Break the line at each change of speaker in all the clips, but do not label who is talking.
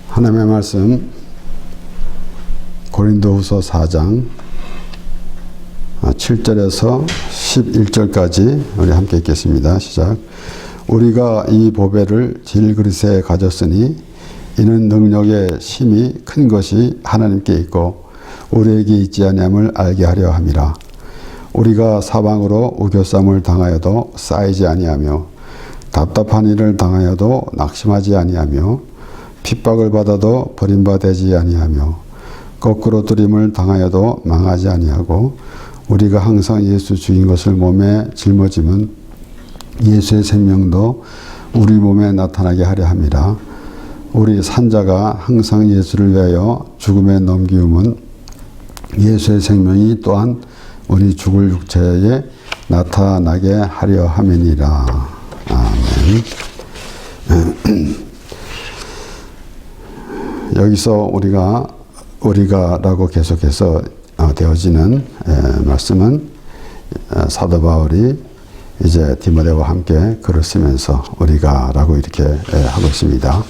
하나님의 말씀 고린도후서 4장 7절에서 11절까지 우리 함께 읽겠습니다. 시작. 우리가 이 보배를 질그릇에 가졌으니 이는 능력의 힘이 큰 것이 하나님께 있고 우리에게 있지 아니함을 알게 하려 함이라. 우리가 사방으로 우겨쌈을 당하여도 쌓이지 아니하며 답답한 일을 당하여도 낙심하지 아니하며 핍박을 받아도 버림받지 아니하며 거꾸로 들임을 당하여도 망하지 아니하고 우리가 항상 예수 주인 것을 몸에 짊어짐은 예수의 생명도 우리 몸에 나타나게 하려 함이라. 우리 산자가 항상 예수를 위하여 죽음에 넘기움은 예수의 생명이 또한 우리 죽을 육체에 나타나게 하려 함이니라. 아멘. 여기서 우리가라고 계속해서 되어지는 말씀은 사도 바울이 이제 디모데와 함께 글을 쓰면서 우리가라고 이렇게 하고 있습니다.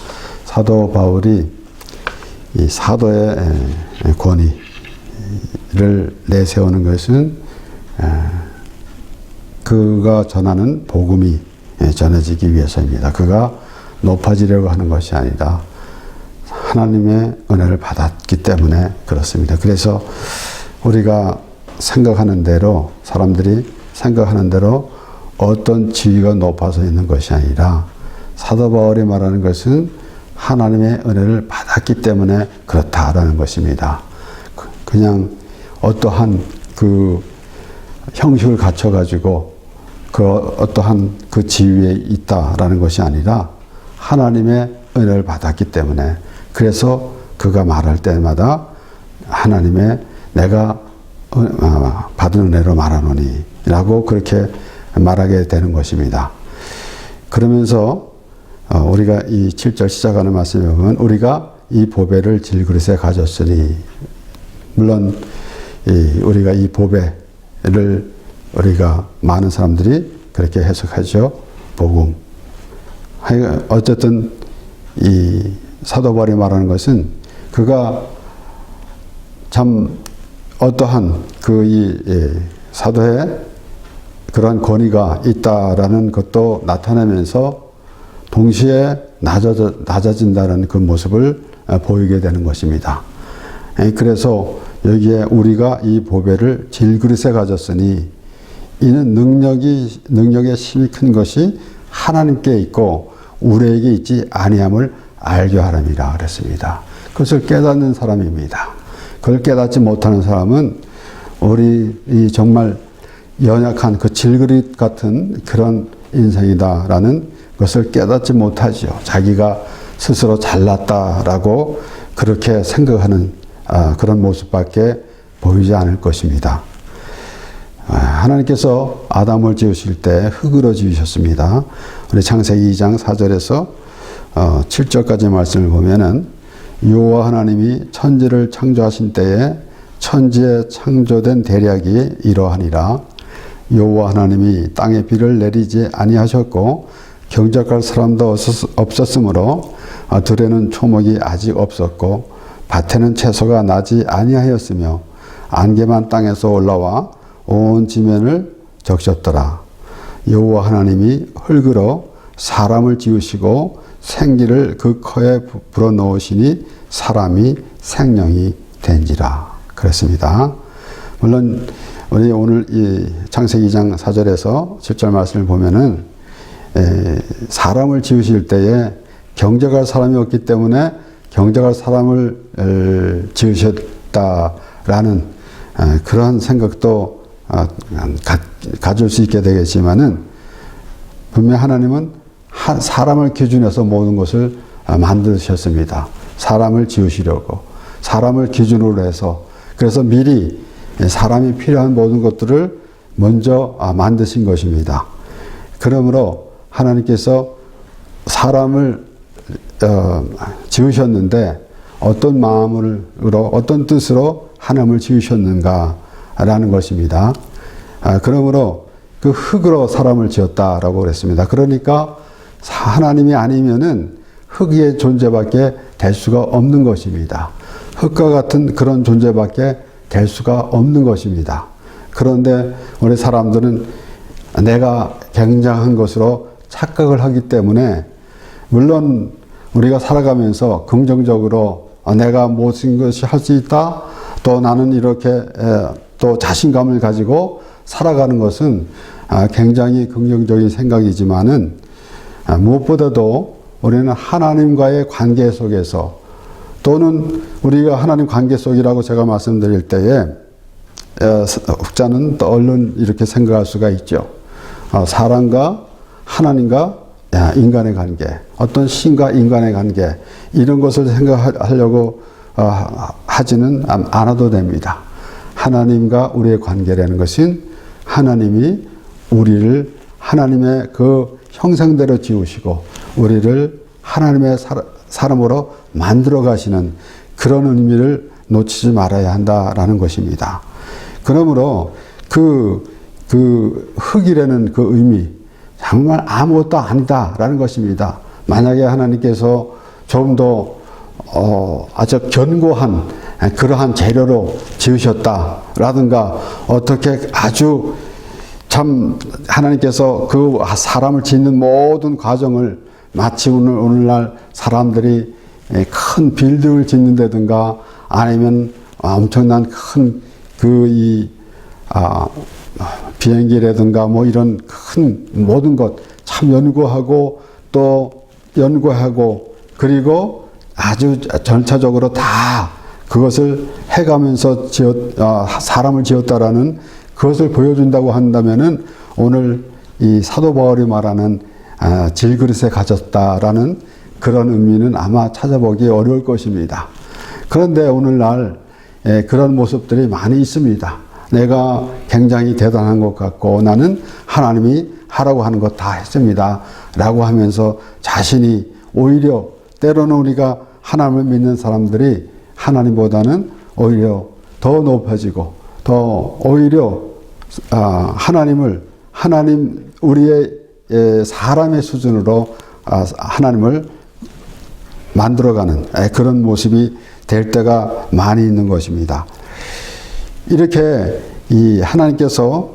사도 바울이 이 사도의 권위를 내세우는 것은 그가 전하는 복음이 전해지기 위해서입니다. 그가 높아지려고 하는 것이 아니라 하나님의 은혜를 받았기 때문에 그렇습니다. 그래서 우리가 생각하는 대로, 사람들이 생각하는 대로 어떤 지위가 높아서 있는 것이 아니라 사도 바울이 말하는 것은 하나님의 은혜를 받았기 때문에 그렇다라는 것입니다. 그냥 어떠한 그 형식을 갖춰가지고 그 어떠한 그 지위에 있다라는 것이 아니라 하나님의 은혜를 받았기 때문에, 그래서 그가 말할 때마다 하나님의 내가 받은 은혜로 말하노니 라고 그렇게 말하게 되는 것입니다. 그러면서 우리가 이 7절 시작하는 말씀에 보면 우리가 이 보배를 질그릇에 가졌으니, 물론 우리가 이 보배를 우리가 많은 사람들이 그렇게 해석하죠. 복음. 어쨌든 이 사도 바울이 말하는 것은 그가 참 어떠한 사도의 그러한 권위가 있다라는 것도 나타내면서 동시에 낮아진다는 그 모습을 보이게 되는 것입니다. 그래서 여기에 우리가 이 보배를 질그릇에 가졌으니 이는 능력의 힘이 큰 것이 하나님께 있고 우리에게 있지 아니함을 알게 하람이라 그랬습니다. 그것을 깨닫는 사람입니다. 그걸 깨닫지 못하는 사람은 우리 정말 연약한 그 질그릇 같은 그런 인생이다라는 것을 깨닫지 못하죠. 자기가 스스로 잘났다라고 그렇게 생각하는 그런 모습밖에 보이지 않을 것입니다. 하나님께서 아담을 지으실 때 흙으로 지으셨습니다. 우리 창세기 2장 4절에서 7절까지 말씀을 보면은 여호와 하나님이 천지를 창조하신 때에 천지에 창조된 대략이 이러하니라. 여호와 하나님이 땅에 비를 내리지 아니하셨고 경작할 사람도 없었으므로 들에는 초목이 아직 없었고 밭에는 채소가 나지 아니하였으며 안개만 땅에서 올라와 온 지면을 적셨더라. 여호와 하나님이 흙으로 사람을 지으시고 생기를 그 코에 불어넣으시니 사람이 생명이 된지라 그랬습니다. 물론 우리 오늘 이 창세기 2장 4절에서 7절 말씀을 보면은 사람을 지으실 때에 경작할 사람이 없기 때문에 경작할 사람을 지으셨다라는 그런 생각도 가질 수 있게 되겠지만은 분명 하나님은 사람을 기준해서 모든 것을 만드셨습니다. 사람을 지으시려고 사람을 기준으로 해서, 그래서 미리 사람이 필요한 모든 것들을 먼저 만드신 것입니다. 그러므로 하나님께서 사람을 지으셨는데 어떤 마음으로 어떤 뜻으로 하나님을 지으셨는가라는 것입니다. 그러므로 그 흙으로 사람을 지었다라고 그랬습니다. 그러니까 하나님이 아니면은 흙의 존재밖에 될 수가 없는 것입니다. 흙과 같은 그런 존재밖에 될 수가 없는 것입니다. 그런데 우리 사람들은 내가 굉장한 것으로 착각을 하기 때문에, 물론 우리가 살아가면서 긍정적으로 내가 모든 것이 할 수 있다, 또 나는 이렇게 또 자신감을 가지고 살아가는 것은 굉장히 긍정적인 생각이지만은, 무엇보다도 우리는 하나님과의 관계 속에서, 또는 우리가 하나님 관계 속이라고 제가 말씀드릴 때에 혹자는 또 얼른 이렇게 생각할 수가 있죠. 사람과 하나님과 인간의 관계, 어떤 신과 인간의 관계, 이런 것을 생각하려고 하지는 않아도 됩니다. 하나님과 우리의 관계라는 것은 하나님이 우리를 하나님의 그 형상대로 지으시고 우리를 하나님의 사람으로 만들어 가시는 그런 의미를 놓치지 말아야 한다라는 것입니다. 그러므로 그 흙이라는 그 의미, 정말 아무것도 아니다라는 것입니다. 만약에 하나님께서 좀 더 아주 견고한 그러한 재료로 지으셨다라든가, 어떻게 아주 참 하나님께서 그 사람을 짓는 모든 과정을, 마치 오늘날 사람들이 큰 빌딩을 짓는다든가, 아니면 엄청난 큰 비행기라든가 뭐 이런 큰 모든 것 참 연구하고 그리고 아주 전차적으로 다 그것을 해가면서 사람을 지었다라는 그것을 보여준다고 한다면은, 오늘 이 사도 바울이 말하는 질그릇에 가졌다라는 그런 의미는 아마 찾아보기 어려울 것입니다. 그런데 오늘날 그런 모습들이 많이 있습니다. 내가 굉장히 대단한 것 같고, 나는 하나님이 하라고 하는 것 다 했습니다 라고 하면서 자신이, 오히려 때로는 우리가 하나님을 믿는 사람들이 하나님보다는 오히려 더 높아지고, 더 오히려 우리의 사람의 수준으로 하나님을 만들어가는 그런 모습이 될 때가 많이 있는 것입니다. 이렇게 이 하나님께서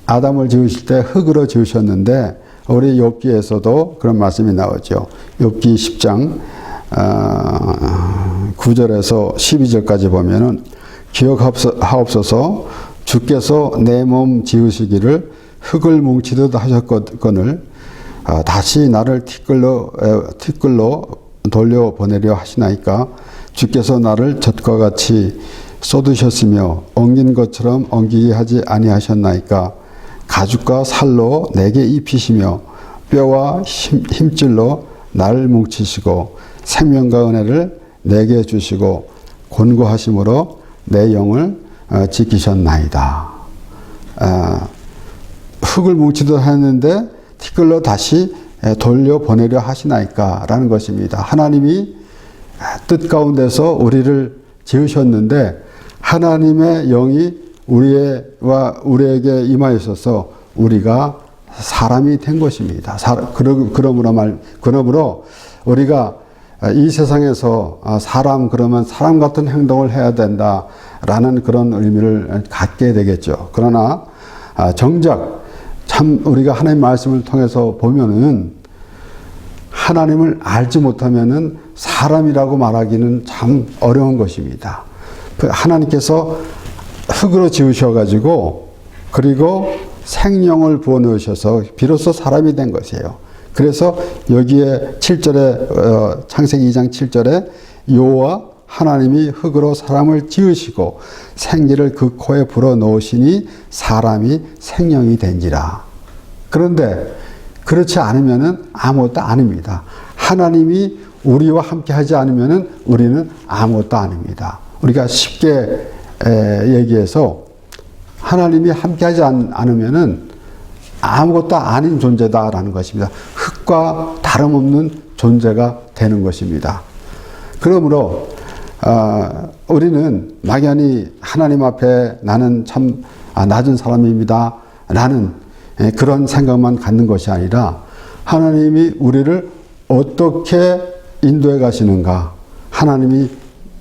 아담을 지으실 때 흙으로 지으셨는데, 우리 욥기에서도 그런 말씀이 나오죠. 욥기 10장 9절에서 12절까지 보면은, 기억하옵소서, 주께서 내 몸 지으시기를 흙을 뭉치듯 하셨거늘 다시 나를 티끌로 돌려보내려 하시나이까. 주께서 나를 젖과 같이 쏟으셨으며 엉긴 것처럼 엉기게 하지 아니하셨나이까. 가죽과 살로 내게 입히시며 뼈와 힘줄로 나를 뭉치시고 생명과 은혜를 내게 주시고 권고하심으로 내 영을 지키셨나이다. 흙을 뭉치듯 하였는데 티끌로 다시 돌려보내려 하시나이까 라는 것입니다. 하나님이 뜻 가운데서 우리를 지으셨는데, 하나님의 영이 우리에게 임하였어서 우리가 사람이 된 것입니다. 그러므로 우리가 이 세상에서 그러면 사람 같은 행동을 해야 된다라는 그런 의미를 갖게 되겠죠. 그러나 정작 참 우리가 하나님 말씀을 통해서 보면은, 하나님을 알지 못하면은 사람이라고 말하기는 참 어려운 것입니다. 하나님께서 흙으로 지으셔가지고, 그리고 생명을 부어 넣으셔서 비로소 사람이 된 것이에요. 그래서 여기에 7절에 창세기 2장 7절에 여호와 하나님이 흙으로 사람을 지으시고 생기를 그 코에 불어 넣으시니 사람이 생명이 된지라. 그런데 그렇지 않으면은 아무것도 아닙니다. 하나님이 우리와 함께 하지 않으면은 우리는 아무것도 아닙니다. 우리가 쉽게 얘기해서 하나님이 함께 하지 않으면은 아무것도 아닌 존재다라는 것입니다. 흙과 다름없는 존재가 되는 것입니다. 그러므로 우리는 막연히 하나님 앞에 나는 참 낮은 사람입니다 라는 그런 생각만 갖는 것이 아니라, 하나님이 우리를 어떻게 인도해 가시는가. 하나님이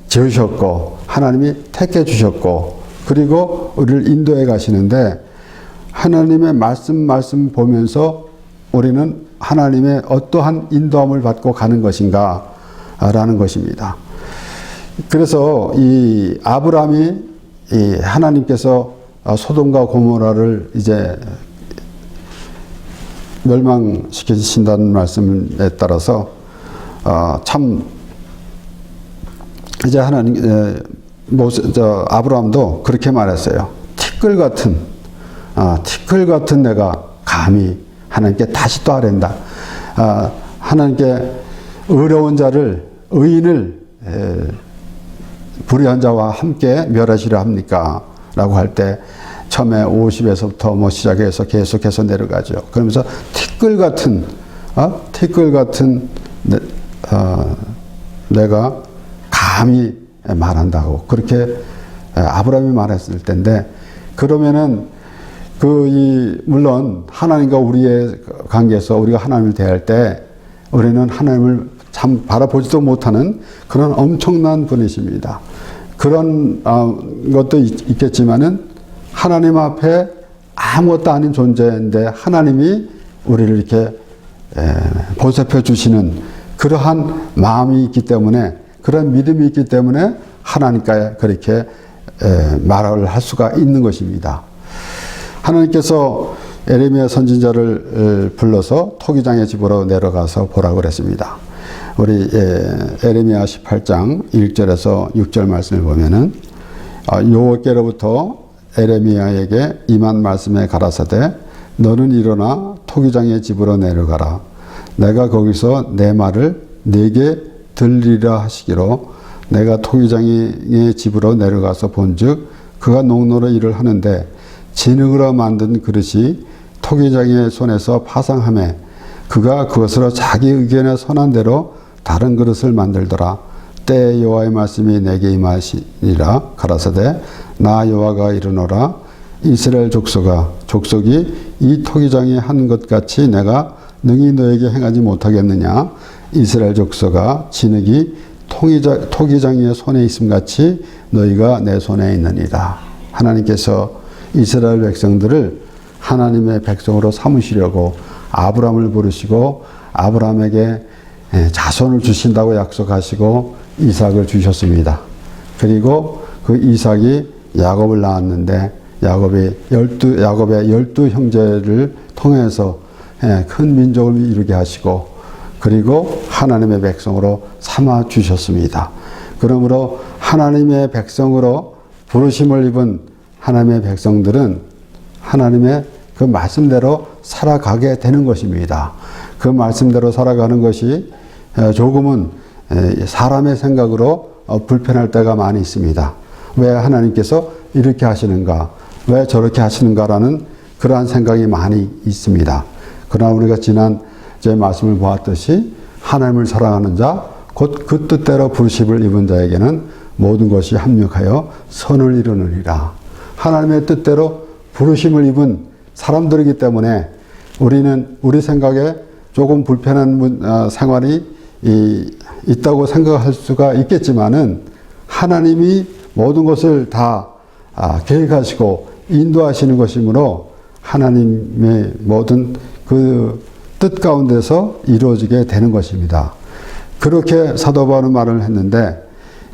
지으셨고 하나님이 택해 주셨고 그리고 우리를 인도해 가시는데 하나님의 말씀 보면서 우리는 하나님의 어떠한 인도함을 받고 가는 것인가 라는 것입니다. 그래서 이 아브라함이 이 하나님께서 소돔과 고모라를 이제 멸망시키신다는 말씀에 따라서 참 이제 하나님 아브라함도 그렇게 말했어요. 티끌 같은 내가 감히 하나님께 다시 또 하랜다. 하나님께 어려운 자를 의인을 불의한 자와 함께 멸하시려 합니까? 라고 할 때 처음에 50에서부터 뭐 시작해서 계속해서 내려가죠. 그러면서 티끌 같은 내가 감히 말한다고 그렇게 아브라함이 말했을 텐데 그러면은 물론 하나님과 우리의 관계에서 우리가 하나님을 대할 때 우리는 하나님을 참 바라보지도 못하는 그런 엄청난 분이십니다. 그런 것도 있겠지만은 하나님 앞에 아무것도 아닌 존재인데 하나님이 우리를 이렇게 보살펴 주시는 그러한 마음이 있기 때문에 그런 믿음이 있기 때문에 하나님께 그렇게 말을 할 수가 있는 것입니다. 하나님께서 에레미야 선지자를 불러서 토기장의 집으로 내려가서 보라고 그랬습니다. 우리 에레미야 18장 1절에서 6절 말씀을 보면은 여호와께로부터 에레미야에게 임한 말씀에 가라사대 너는 일어나 토기장의 집으로 내려가라. 내가 거기서 내 말을 네게 들리라 하시기로 내가 토기장의 집으로 내려가서 본즉 그가 농로로 일을 하는데 진흙으로 만든 그릇이 토기장의 손에서 파상하매 그가 그것으로 자기 의견에 선한 대로 다른 그릇을 만들더라. 때에 여호와의 말씀이 내게 임하시니라. 가라사대 나 여호와가 이르노라. 이스라엘 족속이 이 토기장이 한 것 같이 내가 능히 너에게 행하지 못하겠느냐. 이스라엘 족속아 진흙이 토기장의 손에 있음 같이 너희가 내 손에 있느니라. 하나님께서 이스라엘 백성들을 하나님의 백성으로 삼으시려고 아브라함을 부르시고 아브라함에게 자손을 주신다고 약속하시고 이삭을 주셨습니다. 그리고 그 이삭이 야곱을 낳았는데 야곱의 12 형제를 통해서 큰 민족을 이루게 하시고 그리고 하나님의 백성으로 삼아 주셨습니다. 그러므로 하나님의 백성으로 부르심을 입은 하나님의 백성들은 하나님의 그 말씀대로 살아가게 되는 것입니다. 그 말씀대로 살아가는 것이 조금은 사람의 생각으로 불편할 때가 많이 있습니다. 왜 하나님께서 이렇게 하시는가? 왜 저렇게 하시는가라는 그러한 생각이 많이 있습니다. 그러나 우리가 지난 제 말씀을 보았듯이 하나님을 사랑하는 자, 곧 그 뜻대로 부르심을 입은 자에게는 모든 것이 합력하여 선을 이루느니라. 하나님의 뜻대로 부르심을 입은 사람들이기 때문에 우리는 우리 생각에 조금 불편한 생활이 있다고 생각할 수가 있겠지만은 하나님이 모든 것을 다 계획하시고 인도하시는 것이므로 하나님의 모든 그 뜻 가운데서 이루어지게 되는 것입니다. 그렇게 사도 바울은 말을 했는데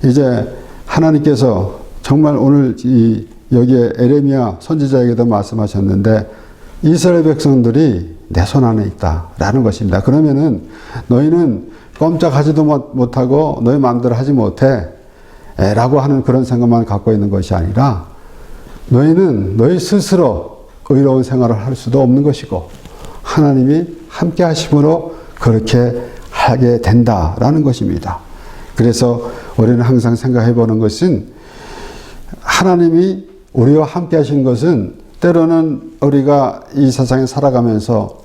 이제 하나님께서 정말 오늘 여기에 에레미야 선지자에게도 말씀하셨는데 이스라엘 백성들이 내 손 안에 있다라는 것입니다. 그러면은 너희는 꼼짝하지도 못하고 너희 마음대로 하지 못해 라고 하는 그런 생각만 갖고 있는 것이 아니라 너희는 너희 스스로 의로운 생활을 할 수도 없는 것이고 하나님이 함께 하심으로 그렇게 하게 된다라는 것입니다. 그래서 우리는 항상 생각해 보는 것은 하나님이 우리와 함께 하시는 것은 때로는 우리가 이 세상에 살아가면서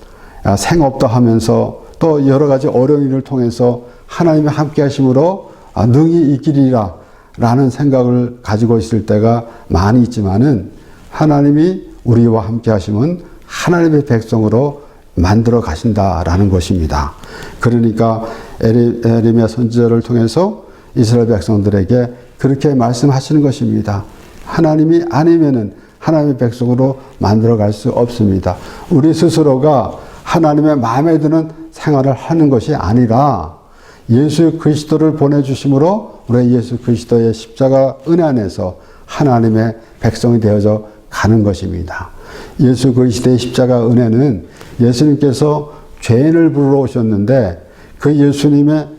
생업도 하면서 또 여러 가지 어려운 일을 통해서 하나님이 함께 하심으로 능히 이기리라 라는 생각을 가지고 있을 때가 많이 있지만은 하나님이 우리와 함께 하심은 하나님의 백성으로 만들어 가신다라는 것입니다. 그러니까 에레미야 선지자를 통해서 이스라엘 백성들에게 그렇게 말씀하시는 것입니다. 하나님이 아니면은 하나님의 백성으로 만들어 갈 수 없습니다. 우리 스스로가 하나님의 마음에 드는 생활을 하는 것이 아니라 예수 그리스도를 보내주심으로 우리 예수 그리스도의 십자가 은혜 안에서 하나님의 백성이 되어져 가는 것입니다. 예수 그리스도의 십자가 은혜는 예수님께서 죄인을 부르러 오셨는데 그 예수님의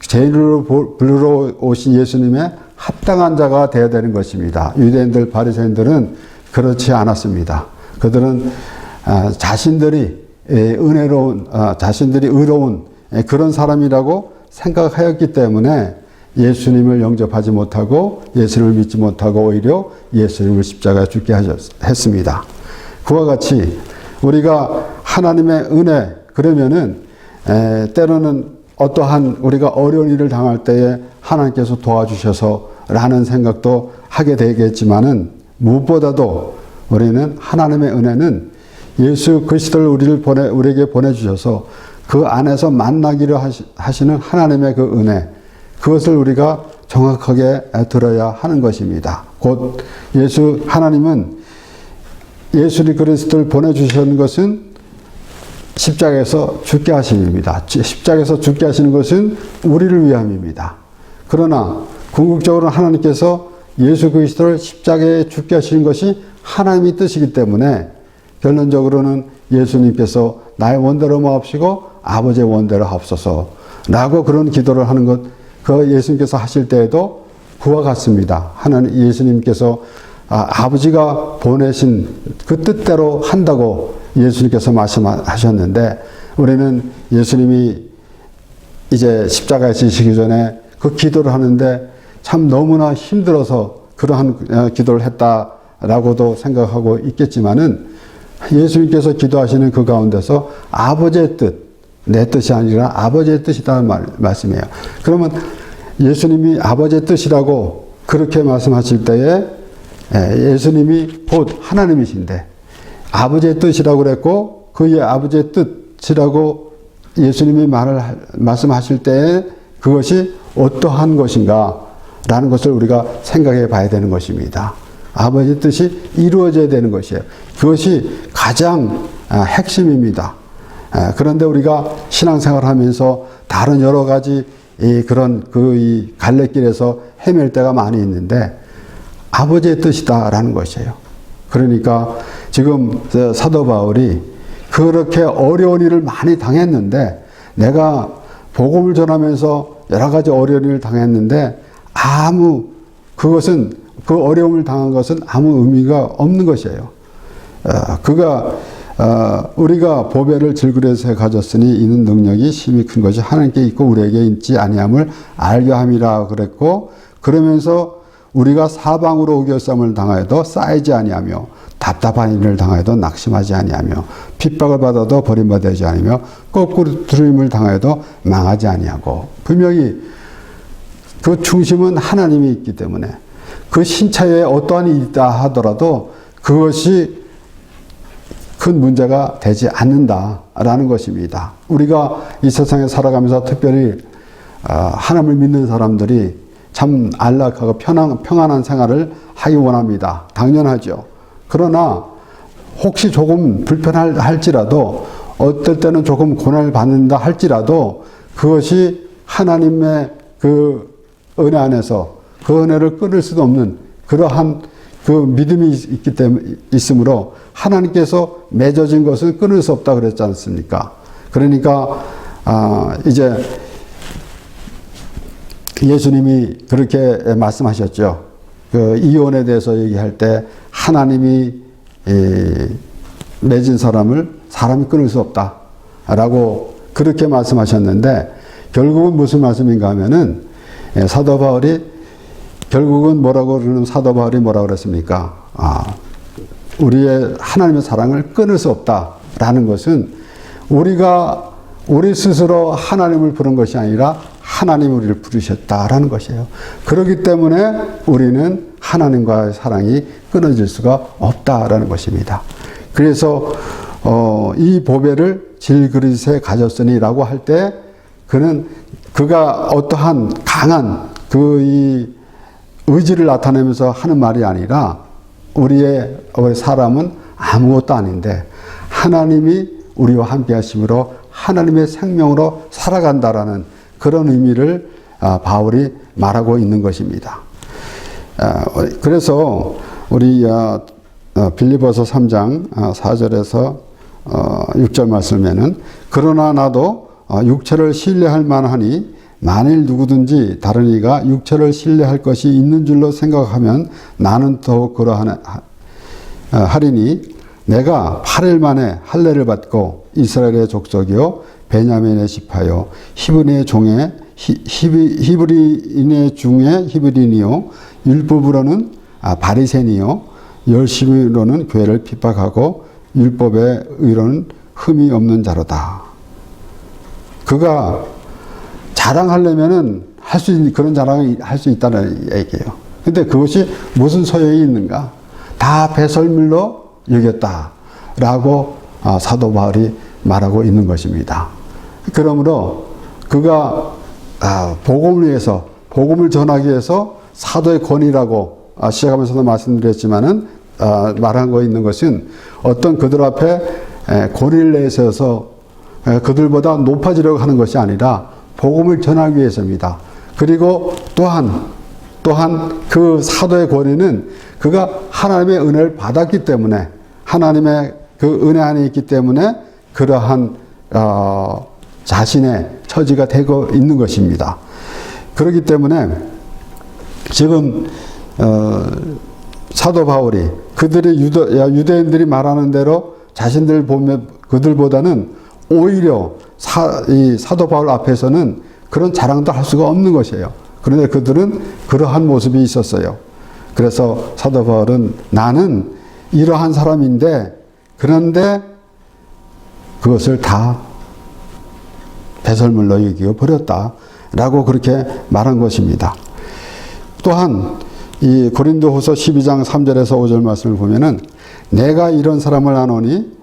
죄인을 부르러 오신 예수님의 합당한 자가 되어야 되는 것입니다. 유대인들 바리새인들은 그렇지 않았습니다. 그들은 자신들이 은혜로운 자신들이 의로운 그런 사람이라고 생각하였기 때문에 예수님을 영접하지 못하고 예수님을 믿지 못하고 오히려 예수님을 십자가에 죽게 했습니다. 그와 같이 우리가 하나님의 은혜 그러면은 때로는 어떠한 우리가 어려운 일을 당할 때에 하나님께서 도와주셔서 라는 생각도 하게 되겠지만은 무엇보다도 우리는 하나님의 은혜는 예수 그리스도를 우리에게 보내주셔서 그 안에서 만나기를 하시는 하나님의 그 은혜 그것을 우리가 정확하게 들어야 하는 것입니다. 곧 하나님은 예수 그리스도를 보내주신 것은 십자가에서 죽게 하심입니다. 십자가에서 죽게 하시는 것은 우리를 위함입니다. 그러나 궁극적으로 하나님께서 예수 그리스도를 십자가에 죽게 하시는 것이 하나님의 뜻이기 때문에 결론적으로는 예수님께서 나의 원대로 마옵시고 아버지의 원대로 하옵소서 라고 그런 기도를 하는 것, 그 예수님께서 하실 때에도 그와 같습니다. 예수님께서 아버지가 보내신 그 뜻대로 한다고 예수님께서 말씀하셨는데 우리는 예수님이 이제 십자가에 지시기 전에 그 기도를 하는데 참 너무나 힘들어서 그러한 기도를 했다라고도 생각하고 있겠지만은 예수님께서 기도하시는 그 가운데서 아버지의 뜻, 내 뜻이 아니라 아버지의 뜻이라는 말씀이에요. 그러면 예수님이 아버지의 뜻이라고 그렇게 말씀하실 때에 예수님이 곧 하나님이신데 아버지의 뜻이라고 그랬고 그의 아버지의 뜻이라고 예수님이 말씀하실 때에 그것이 어떠한 것인가 라는 것을 우리가 생각해 봐야 되는 것입니다. 아버지의 뜻이 이루어져야 되는 것이에요. 그것이 가장 핵심입니다. 그런데 우리가 신앙생활을 하면서 다른 여러 가지 그런 이 갈래길에서 헤맬 때가 많이 있는데 아버지의 뜻이다라는 것이에요. 그러니까 지금 사도 바울이 그렇게 어려운 일을 많이 당했는데 내가 복음을 전하면서 여러 가지 어려운 일을 당했는데 그것은 그 어려움을 당한 것은 아무 의미가 없는 것이에요. 우리가 보배를 질그릇에 가졌으니 이는 능력이 심히 큰 것이 하나님께 있고 우리에게 있지 아니함을 알게 함이라 그랬고 그러면서 우리가 사방으로 우겨쌈을 당하여도 쌓이지 아니하며 답답한 일을 당하여도 낙심하지 아니하며 핍박을 받아도 버림받지 아니하며 거꾸로 두려움을 당하여도 망하지 아니하고 분명히 그 중심은 하나님이 있기 때문에 그 신차에 어떠한 일이 있다 하더라도 그것이 큰 문제가 되지 않는다라는 것입니다. 우리가 이 세상에 살아가면서 특별히 하나님을 믿는 사람들이 참 안락하고 평안한 생활을 하기 원합니다. 당연하죠. 그러나 혹시 조금 불편할지라도 어떨 때는 조금 고난을 받는다 할지라도 그것이 하나님의 그 은혜 안에서 그 은혜를 끊을 수도 없는 그러한 그 믿음이 있으므로 하나님께서 맺어진 것을 끊을 수 없다 그랬지 않습니까? 그러니까 이제 예수님이 그렇게 말씀하셨죠. 그 이혼에 대해서 얘기할 때 하나님이 맺은 사람이 끊을 수 없다라고 그렇게 말씀하셨는데 결국은 무슨 말씀인가 하면은 사도 바울이 결국은 사도 바울이 뭐라고 그랬습니까? 우리의 하나님의 사랑을 끊을 수 없다라는 것은 우리 스스로 하나님을 부른 것이 아니라 하나님이 우리를 부르셨다라는 것이에요. 그렇기 때문에 우리는 하나님과의 사랑이 끊어질 수가 없다라는 것입니다. 그래서 이 보배를 질그릇에 가졌으니라고 할 때 그는 그가 어떠한 강한 이 의지를 나타내면서 하는 말이 아니라 우리 사람은 아무것도 아닌데 하나님이 우리와 함께 하심으로 하나님의 생명으로 살아간다라는 그런 의미를 바울이 말하고 있는 것입니다. 그래서 우리 빌립보서 3장 4절에서 6절 말씀에는 그러나 나도 육체를 신뢰할 만하니 만일 누구든지 다른 이가 육체를 신뢰할 것이 있는 줄로 생각하면 나는 더욱 그러하리니 내가 8일 만에 할례를 받고 이스라엘의 족속이요 베냐민의 지파요 히브리인의 중에 히브리인이요 율법으로는 바리새인이요 열심으로는 교회를 핍박하고 율법의 의로는 흠이 없는 자로다. 그가 자랑하려면은 그런 자랑을 할 수 있다는 얘기예요. 근데 그것이 무슨 소용이 있는가? 다 배설물로 여겼다라고 사도 바울이 말하고 있는 것입니다. 그러므로 그가 복음을 위해서 복음을 전하기 위해서 사도의 권위라고 시작하면서도 말씀드렸지만은 말한 거 있는 것은 어떤 그들 앞에 권위를 내세워서 그들보다 높아지려고 하는 것이 아니라 복음을 전하기 위해서입니다. 그리고 또한 그 사도의 권위는 그가 하나님의 은혜를 받았기 때문에 하나님의 그 은혜 안에 있기 때문에 그러한 자신의 처지가 되고 있는 것입니다. 그렇기 때문에 지금 사도 바울이 그들이 유대인들이 말하는 대로 자신들 보면 그들보다는 오히려 사도 바울 앞에서는 그런 자랑도 할 수가 없는 것이에요. 그런데 그들은 그러한 모습이 있었어요. 그래서 사도 바울은 나는 이러한 사람인데 그런데 그것을 다 배설물로 여겨 버렸다라고 그렇게 말한 것입니다. 또한 이 고린도후서 12장 3절에서 5절 말씀을 보면은 내가 이런 사람을 아노니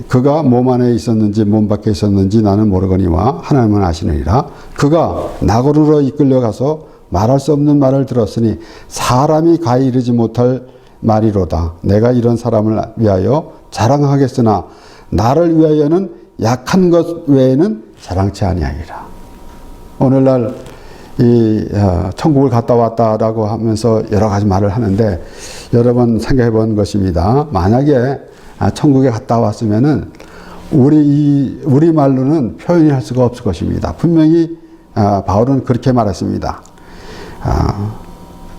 그가 몸 안에 있었는지 몸 밖에 있었는지 나는 모르거니와 하나님은 아시느니라. 그가 나고르로 이끌려가서 말할 수 없는 말을 들었으니 사람이 가히 이르지 못할 말이로다. 내가 이런 사람을 위하여 자랑하겠으나 나를 위하여는 약한 것 외에는 자랑치 아니하리라. 오늘날 천국을 갔다 왔다라고 하면서 여러 가지 말을 하는데 여러 번 생각해 본 것입니다. 만약에 천국에 갔다 왔으면은 우리 말로는 표현할 수가 없을 것입니다. 분명히 바울은 그렇게 말했습니다.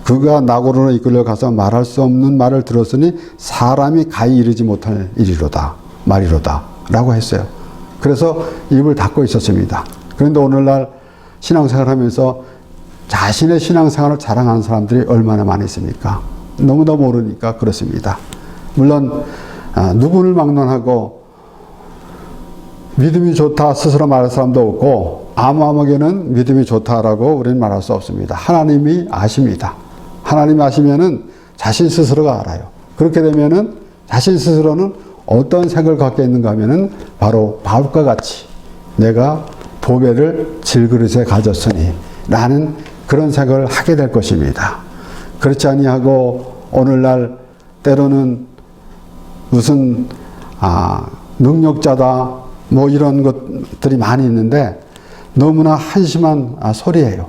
그가 나고르로 이끌려 가서 말할 수 없는 말을 들었으니 사람이 가히 이르지 못할 말이로다 라고 했어요. 그래서 입을 닫고 있었습니다. 그런데 오늘날 신앙생활 하면서 자신의 신앙생활을 자랑하는 사람들이 얼마나 많이 있습니까? 너무나 모르니까 그렇습니다. 물론 누구를 막론하고 믿음이 좋다 스스로 말할 사람도 없고 아무에게는 믿음이 좋다라고 우리는 말할 수 없습니다. 하나님이 아십니다. 하나님이 아시면은 자신 스스로가 알아요. 그렇게 되면은 자신 스스로는 어떤 생각을 갖게 있는가 하면은 바로 바울과 같이 내가 보배를 질그릇에 가졌으니 라는 그런 생각을 하게 될 것입니다. 그렇지 아니하고 오늘날 때로는 무슨 능력자다 뭐 이런 것들이 많이 있는데 너무나 한심한 소리예요.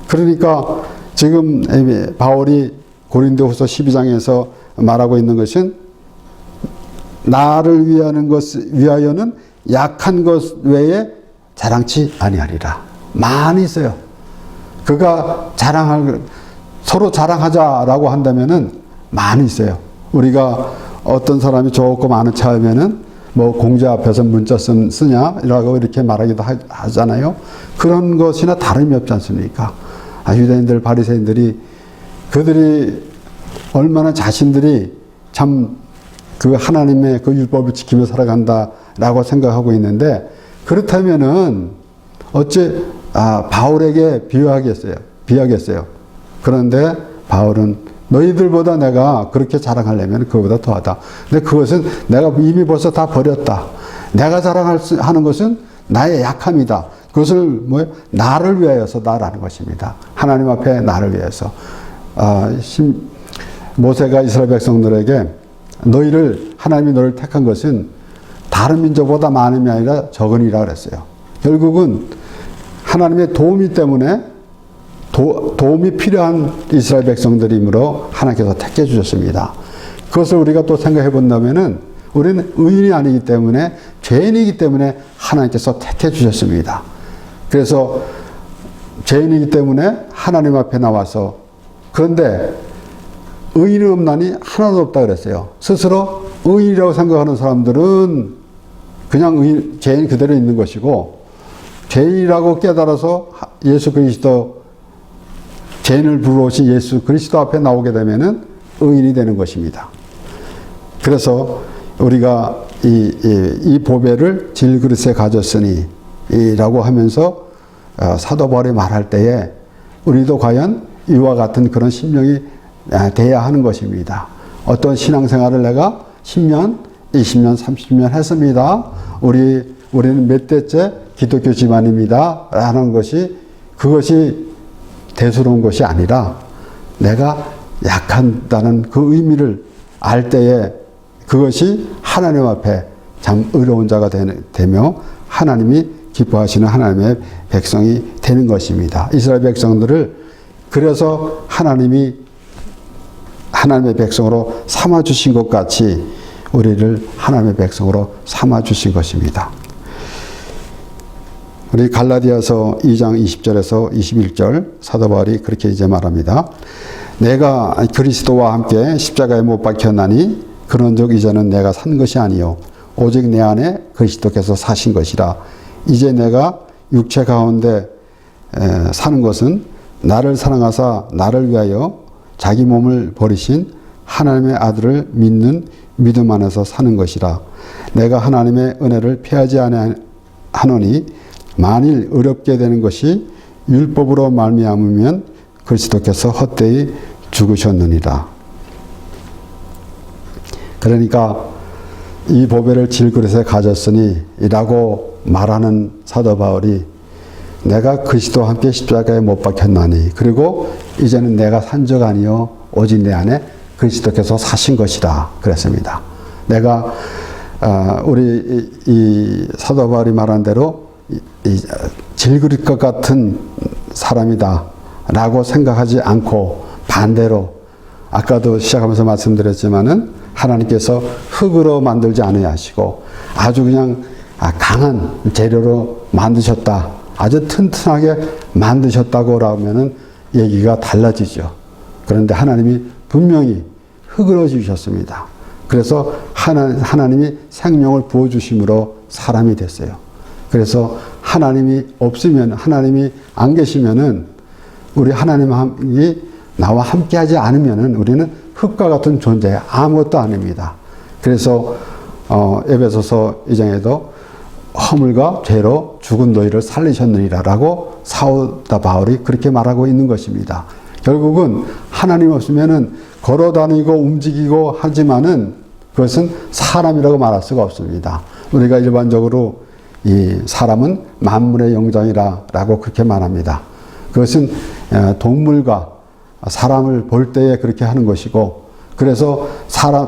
그러니까 지금 바울이 고린도후서 12장에서 말하고 있는 것은 나를 위하여는 약한 것 외에 자랑치 아니하리라. 많이 있어요. 그가 서로 자랑하자라고 한다면은 많이 있어요. 우리가 어떤 사람이 좋고 많은 차 하면은 뭐 공자 앞에서 문자 쓰냐라고 이렇게 말하기도 하잖아요. 그런 것이나 다름이 없지 않습니까? 유대인들, 바리새인들이 그들이 얼마나 자신들이 참 그 하나님의 그 율법을 지키며 살아간다라고 생각하고 있는데 그렇다면은 어째 바울에게 비하겠어요. 그런데 바울은 너희들보다 내가 그렇게 자랑하려면 그거보다 더하다. 근데 그것은 내가 이미 벌써 다 버렸다. 내가 자랑하는 것은 나의 약함이다. 그것을 뭐예요? 나를 위하여서다라는 것입니다. 하나님 앞에 나를 위해서. 모세가 이스라엘 백성들에게 하나님이 너를 택한 것은 다른 민족보다 많음이 아니라 적은이라 그랬어요. 결국은 하나님의 도움이 때문에 도움이 필요한 이스라엘 백성들이므로 하나님께서 택해 주셨습니다. 그것을 우리가 또 생각해 본다면은 우리는 의인이 아니기 때문에 죄인이기 때문에 하나님께서 택해 주셨습니다. 그래서 죄인이기 때문에 하나님 앞에 나와서 그런데 의인은 없나니 하나도 없다 그랬어요. 스스로 의인이라고 생각하는 사람들은 그냥 죄인 그대로 있는 것이고 죄인이라고 깨달아서 예수 그리스도 죄인을 부르신 예수 그리스도 앞에 나오게 되면은 의인이 되는 것입니다. 그래서 우리가 이 보배를 질그릇에 가졌으니 라고 하면서 사도 바울이 말할 때에 우리도 과연 이와 같은 그런 심령이 돼야 하는 것입니다. 어떤 신앙생활을 내가 10년, 20년, 30년 했습니다. 우리는 몇 대째 기독교 집안입니다. 라는 그것이 대수로운 것이 아니라 내가 약한다는 그 의미를 알 때에 그것이 하나님 앞에 참 의로운 자가 되며 하나님이 기뻐하시는 하나님의 백성이 되는 것입니다. 이스라엘 백성들을 그래서 하나님의 백성으로 삼아주신 것 같이 우리를 하나님의 백성으로 삼아주신 것입니다. 우리 갈라디아서 2장 20절에서 21절 사도 바울이 그렇게 이제 말합니다. 내가 그리스도와 함께 십자가에 못 박혔나니 그런즉 이제는 내가 산 것이 아니요 오직 내 안에 그리스도께서 사신 것이라. 이제 내가 육체 가운데 사는 것은 나를 사랑하사 나를 위하여 자기 몸을 버리신 하나님의 아들을 믿는 믿음 안에서 사는 것이라. 내가 하나님의 은혜를 피하지 아니하노니 만일 어렵게 되는 것이 율법으로 말미암으면 그리스도께서 헛되이 죽으셨느니라. 그러니까 이 보배를 질그릇에 가졌으니 라고 말하는 사도 바울이 내가 그리스도와 함께 십자가에 못 박혔나니 그리고 이제는 내가 산 적 아니요 오직 내 안에 그리스도께서 사신 것이다 그랬습니다. 내가 우리 이 사도 바울이 말한 대로 질그릇 것 같은 사람이다 라고 생각하지 않고 반대로 아까도 시작하면서 말씀드렸지만은 하나님께서 흙으로 만들지 않으시고 아주 그냥 강한 재료로 만드셨다. 아주 튼튼하게 만드셨다고 하면은 얘기가 달라지죠. 그런데 하나님이 분명히 흙으로 지으셨습니다. 그래서 하나님이 생명을 부어주심으로 사람이 됐어요. 그래서 하나님이 없으면, 하나님이 안 계시면은, 우리 하나님이 나와 함께 하지 않으면은 우리는 흙과 같은 존재, 아무것도 아닙니다. 그래서, 에베소서 2장에도 허물과 죄로 죽은 너희를 살리셨느니라 라고 사도 바울이 그렇게 말하고 있는 것입니다. 결국은 하나님 없으면은 걸어 다니고 움직이고 하지만은 그것은 사람이라고 말할 수가 없습니다. 우리가 일반적으로 이 사람은 만물의 영장이라고 그렇게 말합니다. 그것은 동물과 사람을 볼 때에 그렇게 하는 것이고, 그래서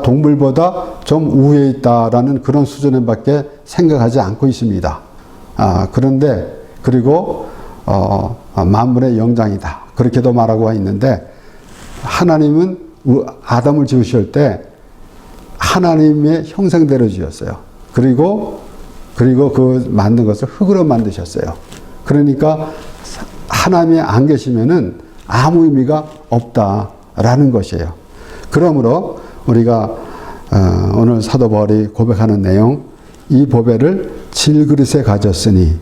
동물보다 좀 우위에 있다라는 그런 수준에밖에 생각하지 않고 있습니다. 그런데 그리고 만물의 영장이다 그렇게도 말하고 있는데, 하나님은 아담을 지으실 때 하나님의 형상대로 지었어요. 그리고 그 만든 것을 흙으로 만드셨어요. 그러니까 하나님이 안 계시면은 아무 의미가 없다라는 것이에요. 그러므로 우리가 오늘 사도 바울이 고백하는 내용, 이 보배를 질그릇에 가졌으니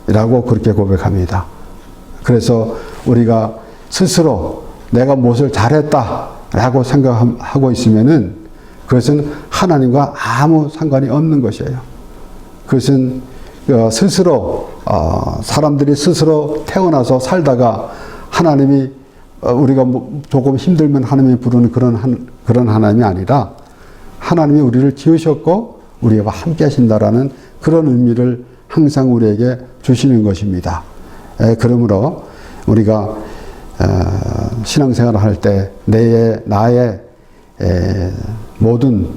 라고 그렇게 고백합니다. 그래서 우리가 스스로 내가 무엇을 잘했다 라고 생각하고 있으면은 그것은 하나님과 아무 상관이 없는 것이에요. 그것은 스스로 사람들이 스스로 태어나서 살다가 하나님이 우리가 조금 힘들면 하나님이 부르는 그런 하나님이 아니라, 하나님이 우리를 지으셨고 우리와 함께 하신다라는 그런 의미를 항상 우리에게 주시는 것입니다. 그러므로 우리가 신앙생활을 할 때 나의 모든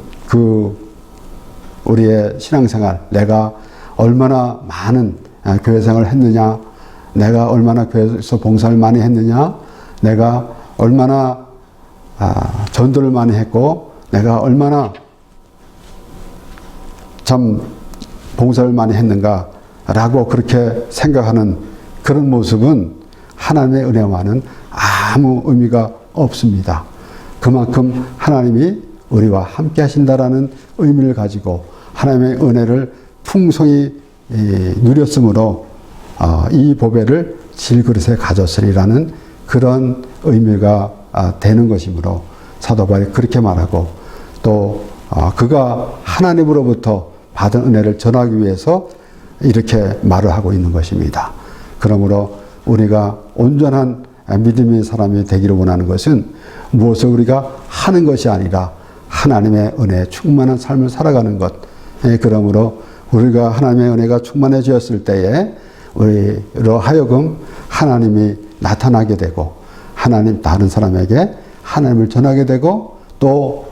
우리의 신앙생활, 내가 얼마나 많은 교회생활을 했느냐, 내가 얼마나 교회에서 봉사를 많이 했느냐, 내가 얼마나 전도를 많이 했고, 내가 얼마나 참 봉사를 많이 했는가라고 그렇게 생각하는 그런 모습은 하나님의 은혜와는 아무 의미가 없습니다. 그만큼 하나님이 우리와 함께 하신다라는 의미를 가지고 하나님의 은혜를 풍성히 누렸으므로 이 보배를 질그릇에 가졌으리라는 그런 의미가 되는 것이므로 사도 바울이 그렇게 말하고 또 그가 하나님으로부터 받은 은혜를 전하기 위해서 이렇게 말을 하고 있는 것입니다. 그러므로 우리가 온전한 믿음의 사람이 되기를 원하는 것은 무엇을 우리가 하는 것이 아니라 하나님의 은혜에 충만한 삶을 살아가는 것. 그러므로 우리가 하나님의 은혜가 충만해졌을 때에 우리로 하여금 하나님이 나타나게 되고 다른 사람에게 하나님을 전하게 되고 또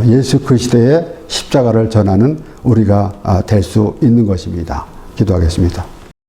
예수 그리스도의 십자가를 전하는 우리가 될 수 있는 것입니다. 기도하겠습니다.